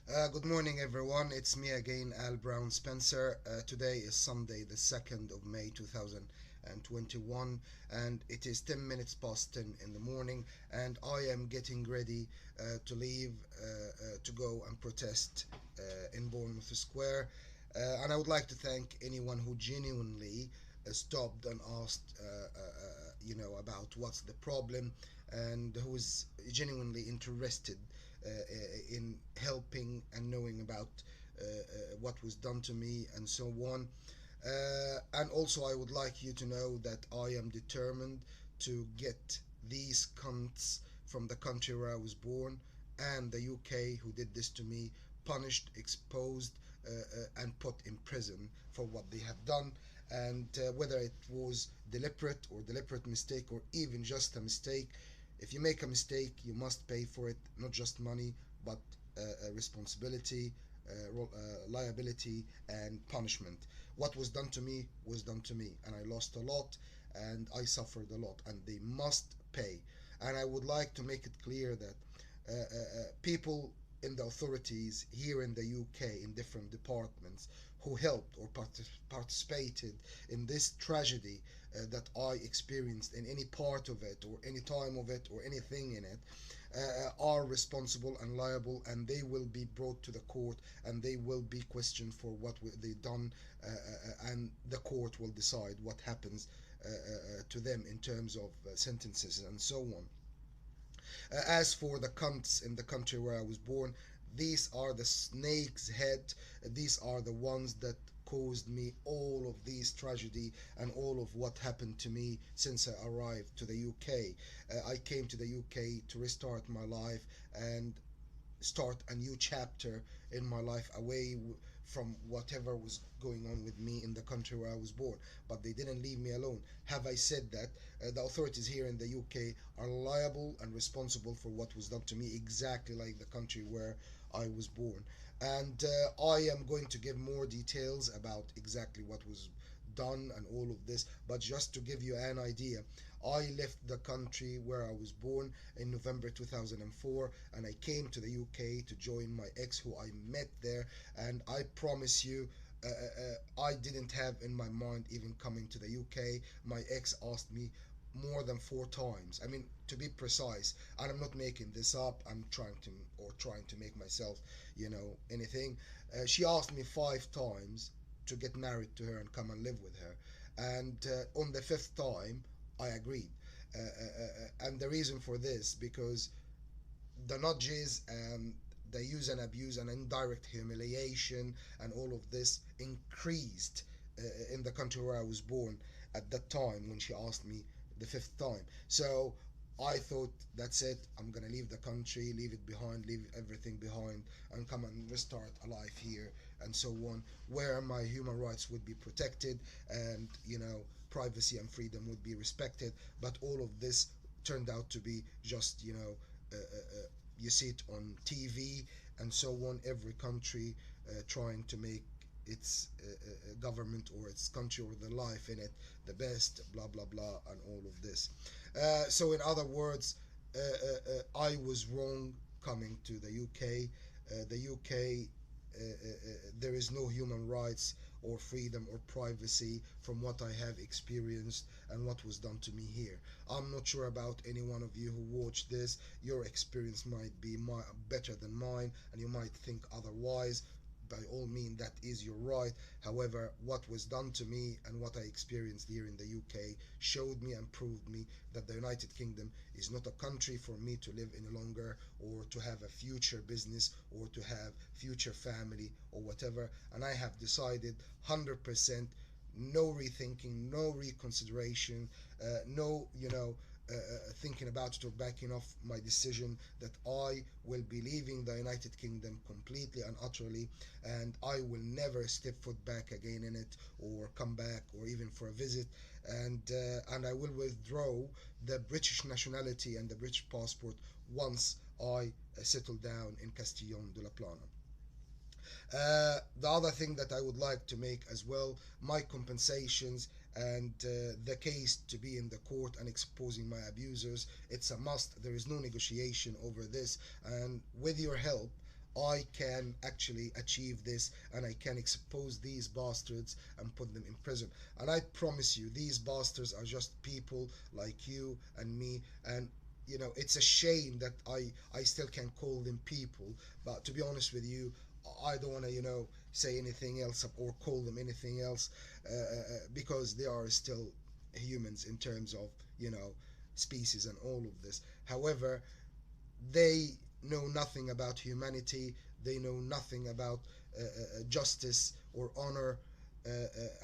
Good morning, everyone. It's me again, Al Brown Spencer. Today is Sunday, the 2nd of May 2021, and it is 10 minutes past 10 in the morning, and I am getting ready to leave to go and protest in Bournemouth Square. And I would like to thank anyone who genuinely stopped and asked, about what's the problem, and who is genuinely interested in helping and knowing about what was done to me and so on. And also, I would like you to know that I am determined to get these cunts from the country where I was born and the UK who did this to me punished, exposed, and put in prison for what they have done. And whether it was deliberate or deliberate mistake or even just a mistake, if you make a mistake, you must pay for it, not just money, but responsibility, liability, and punishment. What was done to me was done to me, and I lost a lot, and I suffered a lot, and they must pay. And I would like to make it clear that people in the authorities here in the UK in different departments who helped or participated in this tragedy that I experienced in any part of it or any time of it or anything in it are responsible and liable, and they will be brought to the court and they will be questioned for what they done, and the court will decide what happens to them in terms of sentences and so on. As for the cunts in the country where I was born, these are the snake's head. These are the ones that caused me all of these tragedy and all of what happened to me since I arrived to the UK. I came to the UK to restart my life and start a new chapter in my life away from whatever was going on with me in the country where I was born. But they didn't leave me alone. Have I said that? The authorities here in the UK are liable and responsible for what was done to me, exactly like the country where I was born. And I am going to give more details about exactly what was done and all of this. But just to give you an idea, I left the country where I was born in November 2004, and I came to the UK to join my ex who I met there. And I promise you, I didn't have in my mind even coming to the UK. My ex asked me more than 4 times. I mean, to be precise, and I'm not making this up. I'm trying to make myself, anything. She asked me 5 times to get married to her and come and live with her. And on the fifth time, I agreed. And the reason for this, because the nudges and the use and abuse and indirect humiliation and all of this increased in the country where I was born at that time when she asked me the fifth time. So I thought, that's it. I'm gonna leave the country, leave it behind, leave everything behind, and come and restart a life here and so on, where my human rights would be protected and privacy and freedom would be respected. But all of this turned out to be just you see it on TV and so on. Every country trying to make its government or its country or the life in it the best, blah blah blah, and all of this. So, in other words, I was wrong coming to the UK. The UK, there is no human rights or freedom or privacy from what I have experienced and what was done to me here. I'm not sure about any one of you who watched this. Your experience might be better than mine, and you might think otherwise. By all means, that is your right. However, what was done to me and what I experienced here in the UK showed me and proved me that the United Kingdom is not a country for me to live any longer, or to have a future business, or to have future family or whatever. And I have decided 100%, no rethinking, no reconsideration, no, thinking about it or backing off my decision, that I will be leaving the United Kingdom completely and utterly, and I will never step foot back again in it, or come back, or even for a visit. And I will withdraw the British nationality and the British passport once I settle down in Castellón de la Plana. The other thing that I would like to make as well, my compensations and the case to be in the court and exposing my abusers, it's a must. There is no negotiation over this. And with your help, I can actually achieve this, and I can expose these bastards and put them in prison. And I promise you, these bastards are just people like you and me. And it's a shame that I still can call them people. But to be honest with you, I don't want to say anything else or call them anything else, because they are still humans in terms of species and all of this. However, they know nothing about humanity. They know nothing about justice or honor.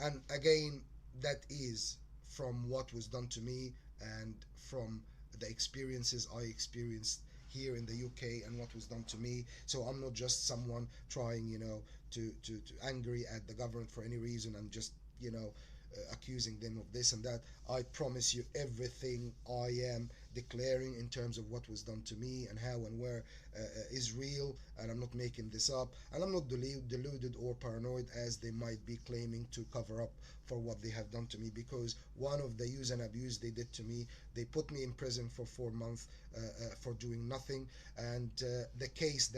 And again, that is from what was done to me, and from the experiences I experienced here in the UK and what was done to me. So I'm not just someone trying, to angry at the government for any reason and just, accusing them of this and that. I promise you, everything I am declaring in terms of what was done to me and how and where is real, and I'm not making this up, and I'm not deluded or paranoid as they might be claiming to cover up for what they have done to me. Because one of the use and abuse they did to me, they put me in prison for 4 months for doing nothing. And the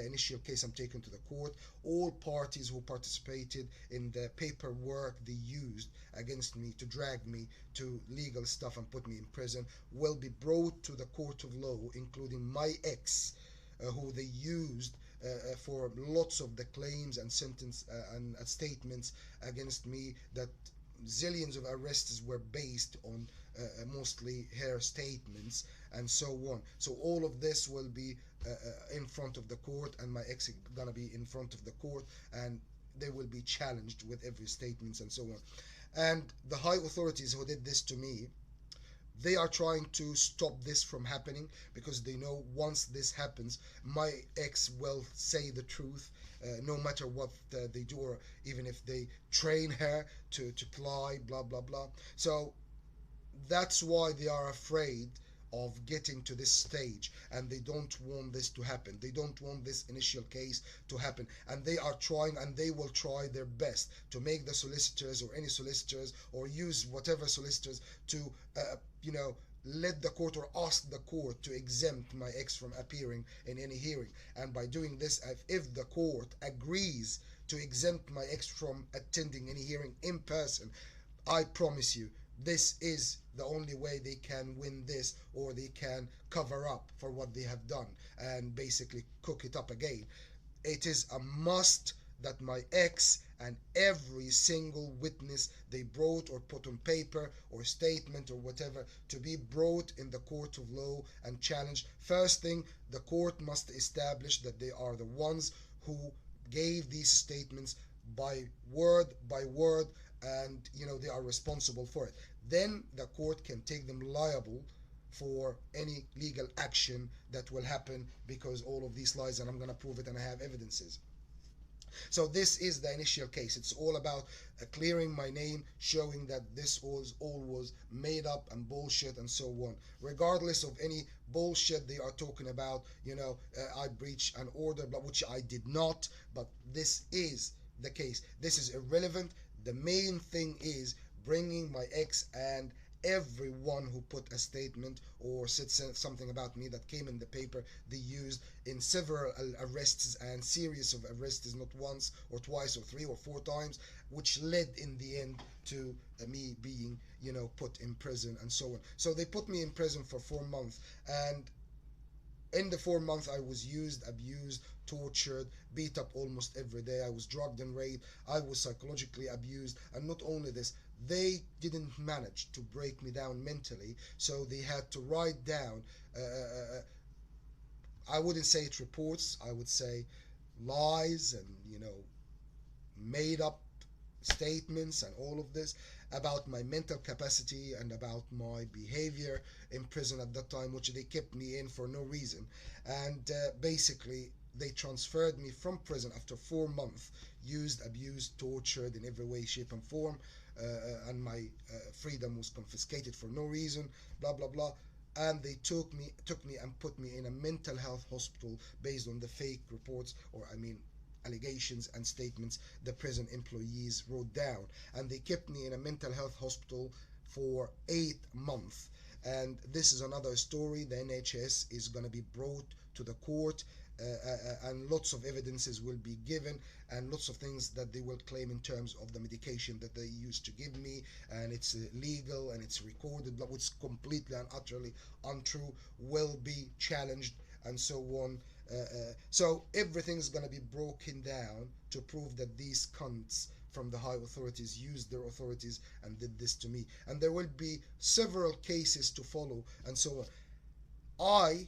initial case, I'm taken to the court. All parties who participated in the paperwork they used against me to drag me to legal stuff and put me in prison will be brought to the court of law, including my ex, who they used for lots of the claims and sentence and statements against me, that zillions of arrests were based on mostly her statements and so on. So all of this will be in front of the court, and my ex is gonna be in front of the court, and they will be challenged with every statements and so on. And the high authorities who did this to me, they are trying to stop this from happening, because they know once this happens, my ex will say the truth, no matter what they do, or even if they train her to lie, blah blah blah. So that's why they are afraid of getting to this stage, and they don't want this to happen. They don't want this initial case to happen, and they are trying, and they will try their best to make the solicitors, or any solicitors, or use whatever solicitors to you know let the court or ask the court to exempt my ex from appearing in any hearing. And by doing this, if the court agrees to exempt my ex from attending any hearing in person, I promise you, this is the only way they can win this, or they can cover up for what they have done and basically cook it up again. It is a must that my ex and every single witness they brought or put on paper or statement or whatever to be brought in the court of law and challenged. First thing, the court must establish that they are the ones who gave these statements by word, and they are responsible for it. Then the court can take them liable for any legal action that will happen because all of these lies, and I'm going to prove it, and I have evidences. So this is the initial case. It's all about clearing my name, showing that this was made up and bullshit and so on. Regardless of any bullshit they are talking about, I breached an order, but which I did not. But this is the case. This is irrelevant. The main thing is bringing my ex and everyone who put a statement or said something about me that came in the paper they used in several arrests and series of arrests, not once or twice or 3 or 4 times, which led in the end to me being put in prison and so on. So they put me in prison for 4 months, and in the 4 months I was used, abused, tortured, beat up almost every day. I was drugged and raped. I was psychologically abused. And not only this, they didn't manage to break me down mentally, so they had to write down, I wouldn't say it reports, I would say lies and made up statements and all of this about my mental capacity and about my behavior in prison at that time, which they kept me in for no reason. And basically, they transferred me from prison after 4 months, used, abused, tortured in every way, shape, and form, and my freedom was confiscated for no reason, blah blah blah. And they took me and put me in a mental health hospital based on the fake reports, or I mean allegations and statements the prison employees wrote down. And they kept me in a mental health hospital for 8 months. And this is another story. The NHS is going to be brought to the court and lots of evidences will be given, and lots of things that they will claim in terms of the medication that they used to give me, and it's legal and it's recorded, but what's completely and utterly untrue will be challenged, and so on. So everything's gonna be broken down to prove that these cunts from the high authorities used their authorities and did this to me, and there will be several cases to follow, and so on. I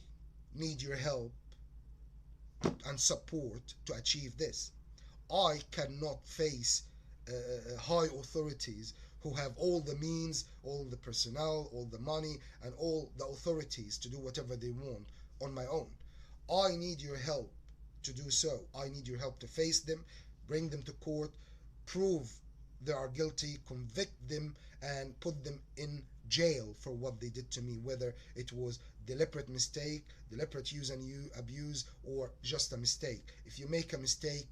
need your help and support to achieve this. I cannot face high authorities who have all the means, all the personnel, all the money, and all the authorities to do whatever they want on my own. I need your help to do so. I need your help to face them, bring them to court, prove they are guilty, convict them, and put them in jail for what they did to me, whether it was deliberate mistake, deliberate use and abuse, or just a mistake. If you make a mistake,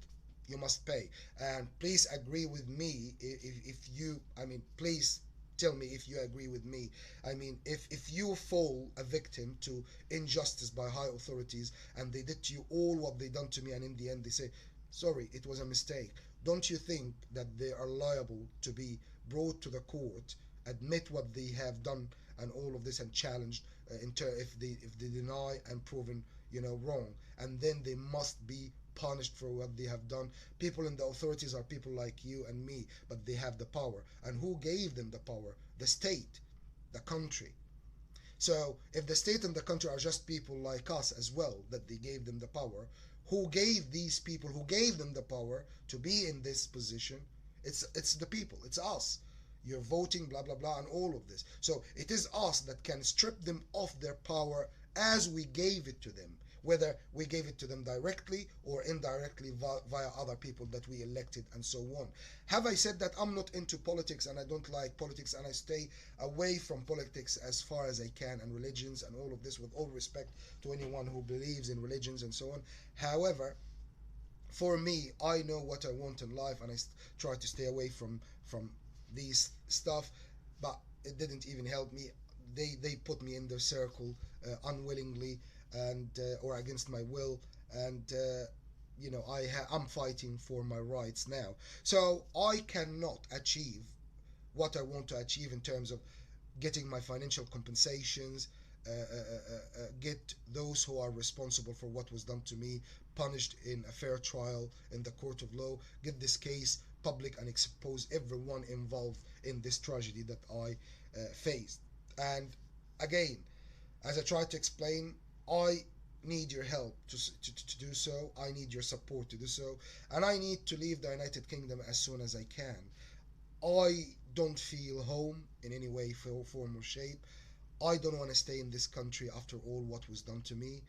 you must pay. And please agree with me if you, I mean, please tell me if you agree with me. I mean, if you fall a victim to injustice by high authorities and they did to you all what they done to me, and in the end they say, sorry, it was a mistake, don't you think that they are liable to be brought to the court, admit what they have done and all of this, and challenged if they deny and proven wrong, and then they must be punished for what they have done. People in the authorities are people like you and me, but they have the power. And who gave them the power? The state, the country. So if the state and the country are just people like us as well, that they gave them the power, who gave these people, who gave them the power to be in this position? It's the people, it's us. You're voting, blah blah blah, and all of this. So it is us that can strip them of their power as we gave it to them, whether we gave it to them directly or indirectly via other people that we elected, and so on. Have I said that I'm not into politics and I don't like politics and I stay away from politics as far as I can, and religions and all of this, with all respect to anyone who believes in religions and so on? However, for me, I know what I want in life, and I try to stay away from these stuff, but it didn't even help me. They put me in their circle unwillingly, and or against my will, and I'm fighting for my rights now. So I cannot achieve what I want to achieve in terms of getting my financial compensations, get those who are responsible for what was done to me punished in a fair trial in the court of law, get this case public and expose everyone involved in this tragedy that I faced. And again, as I tried to explain, I need your help to do so. I need your support to do so. And I need to leave the United Kingdom as soon as I can. I don't feel home in any way, form, or shape. I don't want to stay in this country after all what was done to me.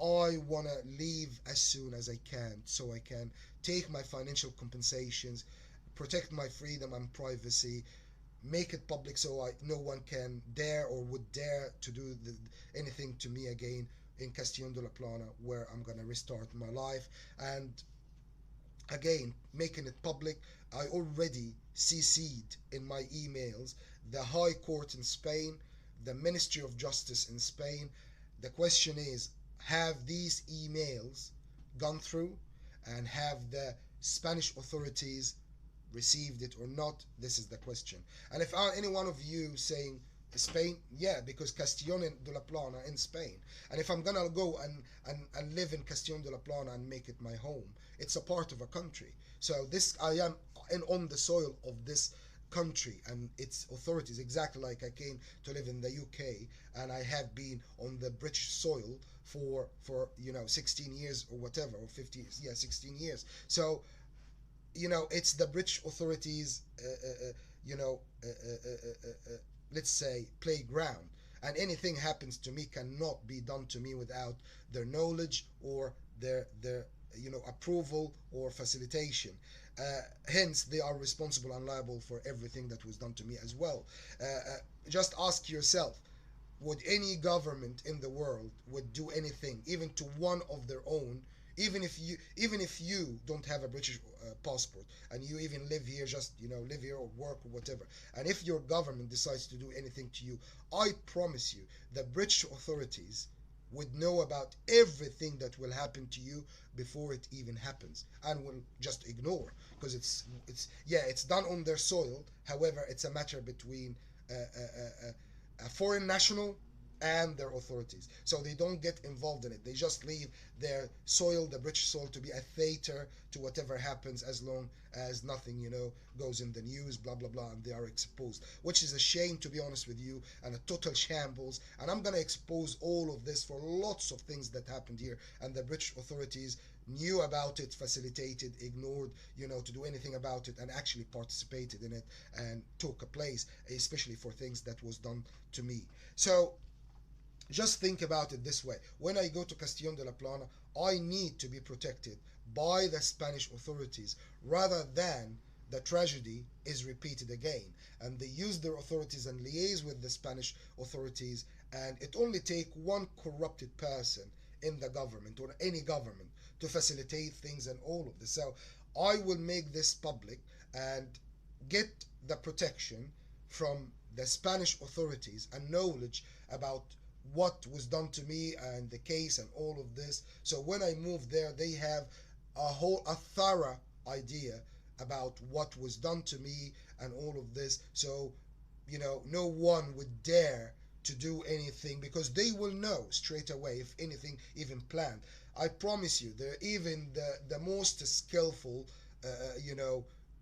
I want to leave as soon as I can so I can take my financial compensations, protect my freedom and privacy, make it public so no one can dare or would dare to do anything to me again in Castellón de la Plana, where I'm gonna restart my life. And again, making it public, I already CC'd in my emails the High Court in Spain, the Ministry of Justice in Spain. The question is, have these emails gone through, and have the Spanish authorities received it or not? This is the question. And if any one of you saying Spain, yeah, because Castellón de la Plana in Spain, and if I'm gonna go and live in Castellón de la Plana and make it my home, it's a part of a country. So this, I am on the soil of this country and its authorities, exactly like I came to live in the UK and I have been on the British soil for 16 years or whatever, or 50 years, yeah, 16 years. So it's the British authorities, let's say, playground, and anything happens to me cannot be done to me without their knowledge or their approval or facilitation. Hence, they are responsible and liable for everything that was done to me as well. Just ask yourself, would any government in the world would do anything, even to one of their own, even if you don't have a British passport and you even live here, just live here or work or whatever, and if your government decides to do anything to you, I promise you the British authorities would know about everything that will happen to you before it even happens, and will just ignore, because it's done on their soil. However, it's a matter between a foreign national and their authorities. So they don't get involved in it. They just leave their soil, the British soil, to be a theater to whatever happens, as long as nothing, goes in the news, blah, blah, blah, and they are exposed. Which is a shame, to be honest with you, and a total shambles. And I'm going to expose all of this for lots of things that happened here. And the British authorities knew about it, facilitated, ignored, to do anything about it, and actually participated in it and took a place, especially for things that was done to me. So just think about it this way. When I go to Castellón de la Plana, I need to be protected by the Spanish authorities rather than the tragedy is repeated again. And they use their authorities and liaise with the Spanish authorities, and it only takes one corrupted person in the government or any government to facilitate things and all of this. So I will make this public and get the protection from the Spanish authorities and knowledge about what was done to me and the case and all of this. So when I move there, they have a thorough idea about what was done to me and all of this. So no one would dare to do anything, because they will know straight away if anything even planned. I promise you, they're even the most skillful,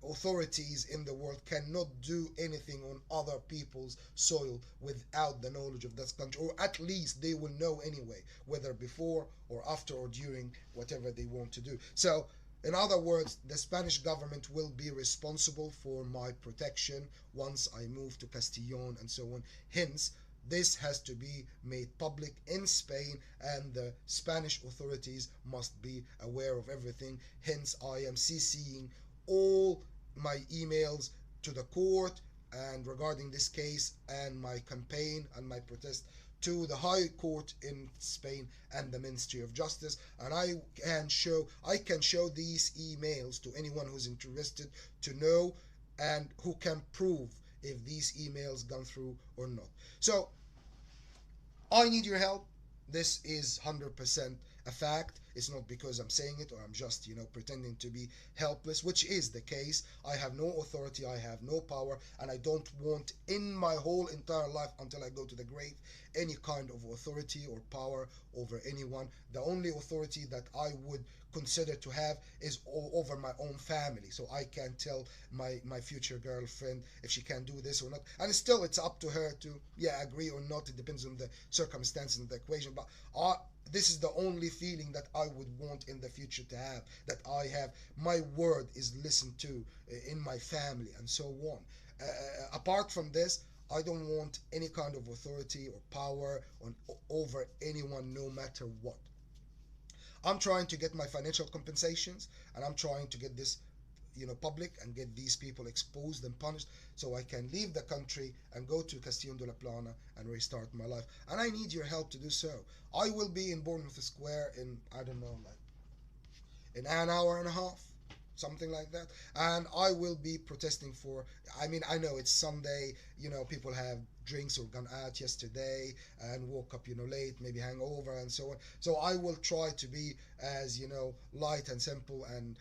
authorities in the world cannot do anything on other people's soil without the knowledge of that country, or at least they will know anyway, whether before or after or during whatever they want to do. So in other words, the Spanish government will be responsible for my protection once I move to Castellón and so on. Hence, this has to be made public in Spain, and the Spanish authorities must be aware of everything. Hence, I am CCing all my emails to the court and regarding this case, and my campaign and my protest to the High Court in Spain and the Ministry of Justice. And I can show these emails to anyone who's interested to know, and who can prove if these emails gone through or not. So I need your help. This is 100% a fact. It's not because I'm saying it or I'm just, pretending to be helpless, which is the case. I have no authority, I have no power, and I don't want in my whole entire life until I go to the grave any kind of authority or power over anyone. The only authority that I would consider to have is over my own family. So I can tell my future girlfriend if she can do this or not. And still, it's up to her to, agree or not. It depends on the circumstances and the equation. But this is the only feeling that I would want in the future to have, that I have my word is listened to in my family and so on. Apart from this, I don't want any kind of authority or power over anyone, no matter what. I'm trying to get my financial compensations, and I'm trying to get this public and get these people exposed and punished, so I can leave the country and go to Castellón de la Plana and restart my life. And I need your help to do so. I will be in Bournemouth Square in, I don't know, like in an hour and a half, something like that. And I will be protesting for, I know it's Sunday, people have drinks or gone out yesterday and woke up, late, maybe hangover and so on. So I will try to be as, light and simple, and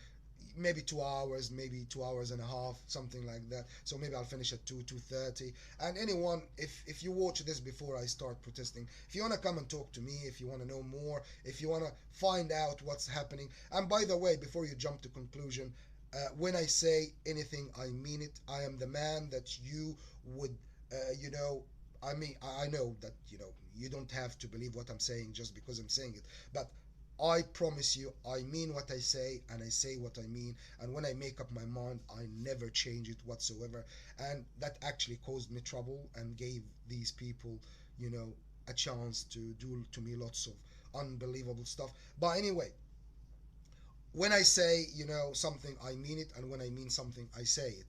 maybe 2 hours, maybe 2 hours and a half, something like that. So maybe I'll finish at 2:30. And anyone, if you watch this before I start protesting, if you want to come and talk to me, if you want to know more, if you want to find out what's happening. And by the way, before you jump to conclusion, when I say anything, I mean it. I am the man that you would, I know that, you don't have to believe what I'm saying just because I'm saying it. But I promise you, I mean what I say, and I say what I mean. And when I make up my mind, I never change it whatsoever. And that actually caused me trouble and gave these people, a chance to do to me lots of unbelievable stuff. But anyway, when I say, something, I mean it. And when I mean something, I say it.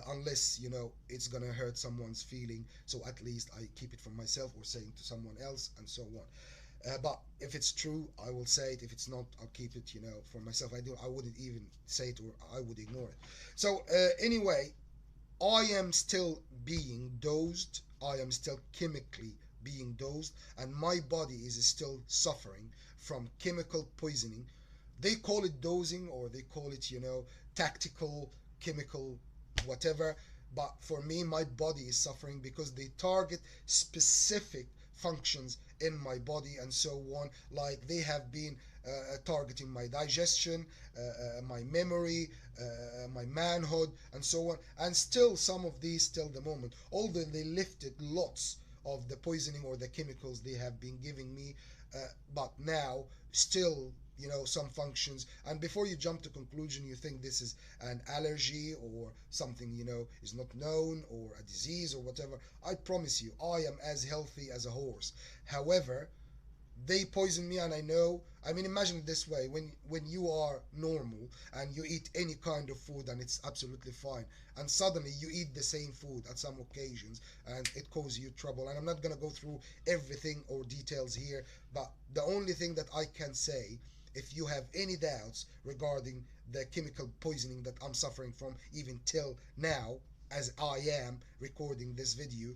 Unless, it's gonna hurt someone's feeling. So at least I keep it for myself or saying to someone else and so on. But if it's true, I will say it. If it's not, I'll keep it, for myself. I wouldn't even say it, or I would ignore it. So anyway, I am still being dosed. I am still chemically being dosed, and my body is still suffering from chemical poisoning. They call it dosing, or they call it, tactical chemical whatever. But for me, my body is suffering because they target specific functions in my body and so on. Like they have been targeting my digestion, my memory, my manhood, and so on. And still, some of these, till the moment, although they lifted lots of the poisoning or the chemicals they have been giving me, but now still, some functions. And before you jump to conclusion, you think this is an allergy or something, is not known, or a disease or whatever. I promise you, I am as healthy as a horse. However, they poison me, and I know. I mean, imagine it this way: when you are normal and you eat any kind of food and it's absolutely fine, and suddenly you eat the same food at some occasions and it causes you trouble. And I'm not gonna go through everything or details here, but the only thing that I can say, if you have any doubts regarding the chemical poisoning that I'm suffering from even till now, as I am recording this video,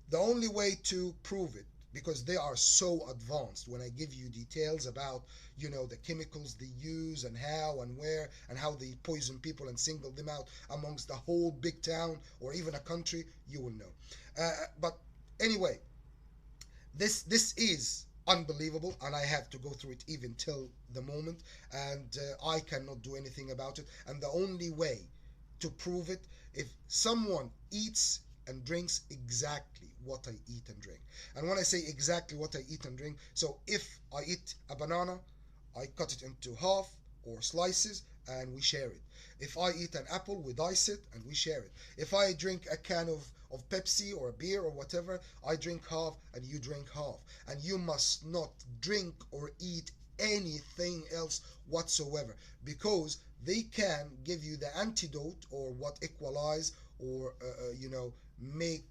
the only way to prove it, because they are so advanced when I give you details about, the chemicals they use and how and where and how they poison people and single them out amongst the whole big town or even a country, you will know. But anyway, this is unbelievable, and I have to go through it even till the moment, and I cannot do anything about it. And the only way to prove it, if someone eats and drinks exactly what I eat and drink. And when I say exactly what I eat and drink, so if I eat a banana, I cut it into half or slices and we share it. If I eat an apple, we dice it and we share it. If I drink a can of Pepsi or a beer or whatever, I drink half and you drink half. And you must not drink or eat anything else whatsoever, because they can give you the antidote, or what equalize, or make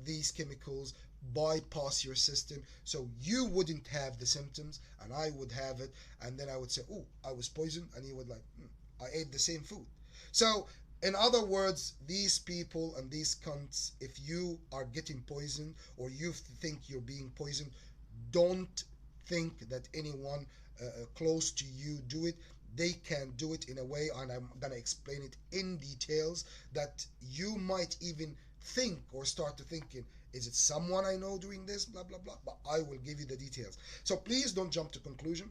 these chemicals bypass your system, so you wouldn't have the symptoms and I would have it. And then I would say, oh, I was poisoned, and he would like, I ate the same food. So in other words, these people and these cunts, if you are getting poisoned or you think you're being poisoned, don't think that anyone close to you do it. They can do it in a way, and I'm gonna explain it in details, that you might even think or start to thinking, is it someone I know doing this, blah blah blah. But I will give you the details, so please don't jump to conclusion.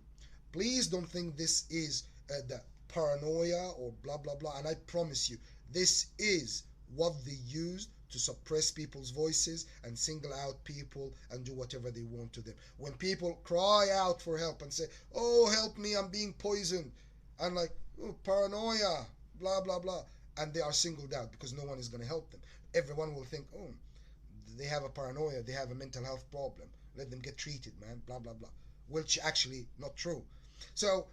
Please don't think this is the paranoia or blah blah blah. And I promise you, this is what they use to suppress people's voices and single out people and do whatever they want to them. When people cry out for help and say, oh, help me, I'm being poisoned, and like, oh, paranoia, blah blah blah, and they are singled out because no one is going to help them. Everyone will think, oh, they have a paranoia, they have a mental health problem, let them get treated, man, blah blah blah, which actually not true. So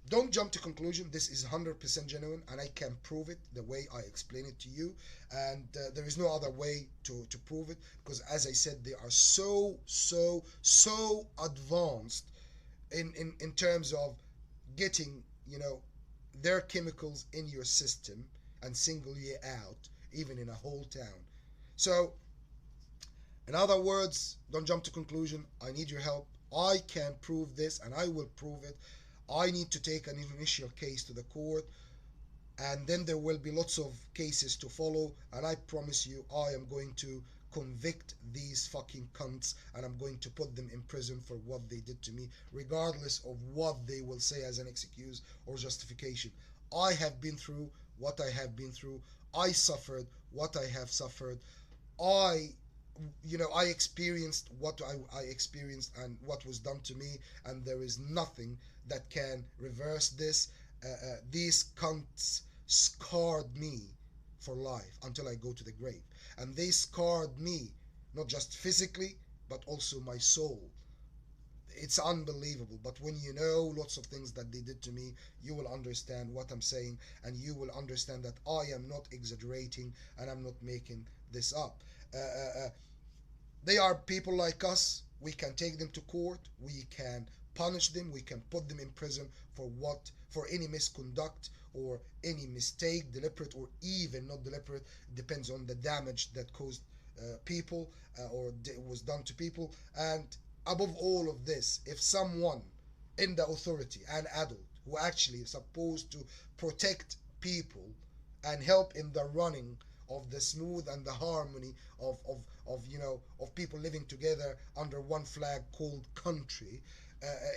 don't jump to conclusion. This is 100% genuine, and I can prove it the way I explain it to you. And there is no other way to prove it, because as I said, they are so advanced in terms of getting, their chemicals in your system and single you out, even in a whole town. So in other words, don't jump to conclusion. I need your help. I can prove this, and I will prove it. I need to take an initial case to the court, and then there will be lots of cases to follow. And I promise you, I am going to convict these fucking cunts, and I'm going to put them in prison for what they did to me, regardless of what they will say as an excuse or justification. I have been through what I have been through. I suffered what I have suffered. I I experienced what I experienced and what was done to me, and there is nothing that can reverse this. These cunts scarred me for life until I go to the grave, and they scarred me not just physically but also my soul. It's unbelievable, but when you know lots of things that they did to me, you will understand what I'm saying, and you will understand that I am not exaggerating and I'm not making this up. They are people like us. We can take them to court, we can punish them, we can put them in prison for any misconduct or any mistake, deliberate or even not deliberate, depends on the damage that caused people, or was done to people. And above all of this, if someone in the authority, an adult who actually is supposed to protect people and help in the running of the smooth and the harmony of people living together under one flag called country,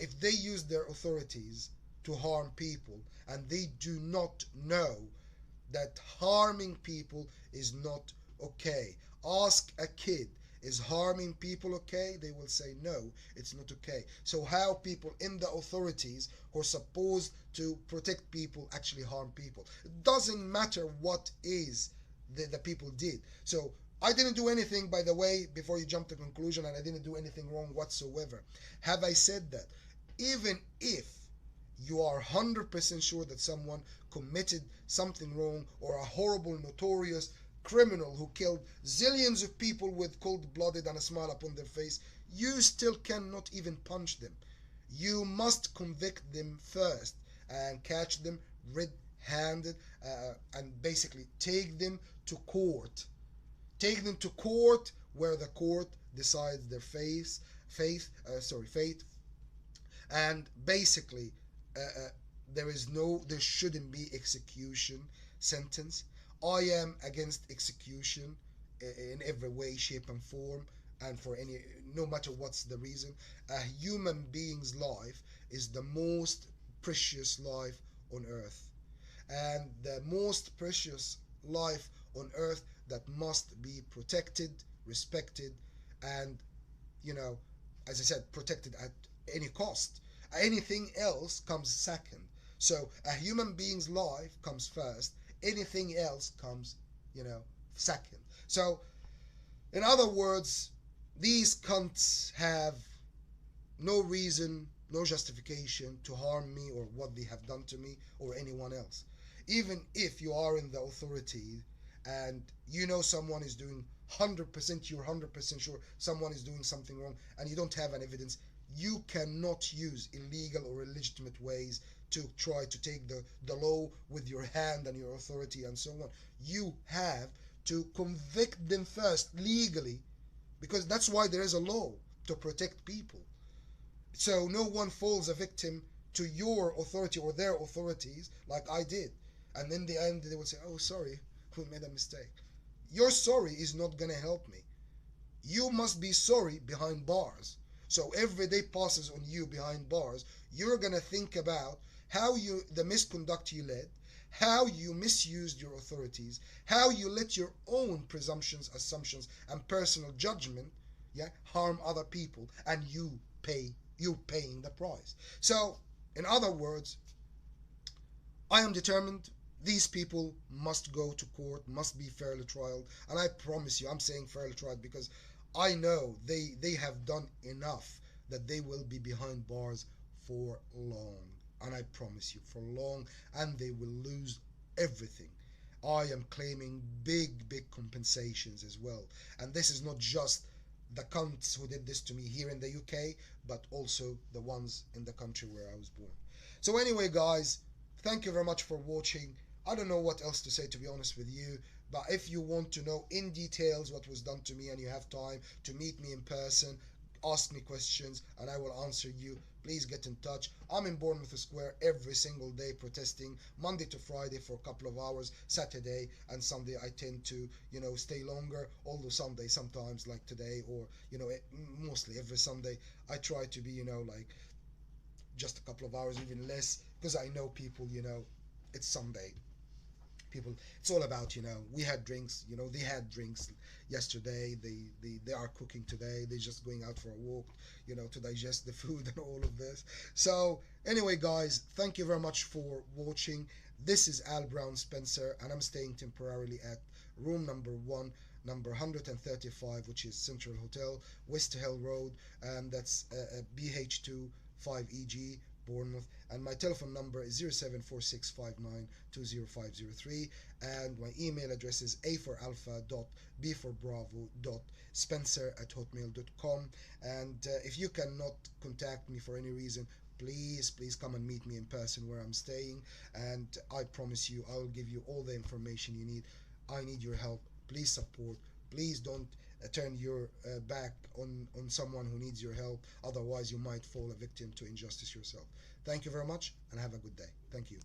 if they use their authorities to harm people and they do not know that harming people is not okay. Ask a kid, is harming people okay? They will say no, it's not okay. So how people in the authorities who are supposed to protect people actually harm people? It doesn't matter what is the people did. So I didn't do anything, by the way, before you jump to conclusion, and I didn't do anything wrong whatsoever. Have I said that? Even if you are 100% sure that someone committed something wrong, or a horrible, notorious criminal who killed zillions of people with cold-blooded and a smile upon their face, you still cannot even punish them. You must convict them first and catch them red-handed, and basically take them to court. Take them to court where the court decides their fate, and basically uh, uh, there shouldn't be execution sentence. I am against execution in every way, shape, and form, and for any, no matter what's the reason. A human being's life is the most precious life on earth, and the most precious life on earth that must be protected, respected, and, you know, as I said, protected at any cost. Anything else comes second. So a human being's life comes first. Anything else comes, second. So, in other words, these cunts have no reason, no justification to harm me or what they have done to me or anyone else. Even if you are in the authority and you know someone is doing 100%, you're 100% sure someone is doing something wrong and you don't have an evidence, you cannot use illegal or illegitimate ways to try to take the law with your hand and your authority and so on. You have to convict them first legally, because that's why there is a law to protect people. So no one falls a victim to your authority or their authorities like I did. And in the end, they will say, oh, sorry, we made a mistake. Your sorry is not going to help me. You must be sorry behind bars. So every day passes on you behind bars, you're going to think about the misconduct you led, how you misused your authorities, how you let your own presumptions, assumptions, and personal judgment, harm other people, and you paying the price. So, in other words, I am determined these people must go to court, must be fairly tried, and I promise you, I'm saying fairly tried because I know they have done enough that they will be behind bars for long. And I promise you, for long, and they will lose everything. I am claiming big compensations as well. And this is not just the cunts who did this to me here in the UK, but also the ones in the country where I was born. So anyway, guys, thank you very much for watching. I don't know what else to say, to be honest with you, but if you want to know in details what was done to me and you have time to meet me in person, ask me questions and I will answer you, please get in touch. I'm in Bournemouth Square every single day protesting, Monday to Friday for a couple of hours, Saturday and Sunday I tend to, stay longer, although Sunday sometimes, like today, or, mostly every Sunday, I try to be, like just a couple of hours, even less, because I know people, it's Sunday. People, it's all about, we had drinks, they had drinks yesterday, they are cooking today, they're just going out for a walk, to digest the food and all of this. So anyway, guys, thank you very much for watching. This is Al Brown Spencer, and I'm staying temporarily at room number 1, number 135, which is Central Hotel, West Hill Road, and that's BH2 5EG, Bournemouth, and my telephone number is 07465920503, and my email address is aforalpha.bforbravo.spencer@hotmail.com. And if you cannot contact me for any reason, please come and meet me in person where I'm staying, and I promise you I will give you all the information you need. I need your help. Please support. Please don't turn your back on someone who needs your help. Otherwise, you might fall a victim to injustice yourself. Thank you very much and have a good day. Thank you.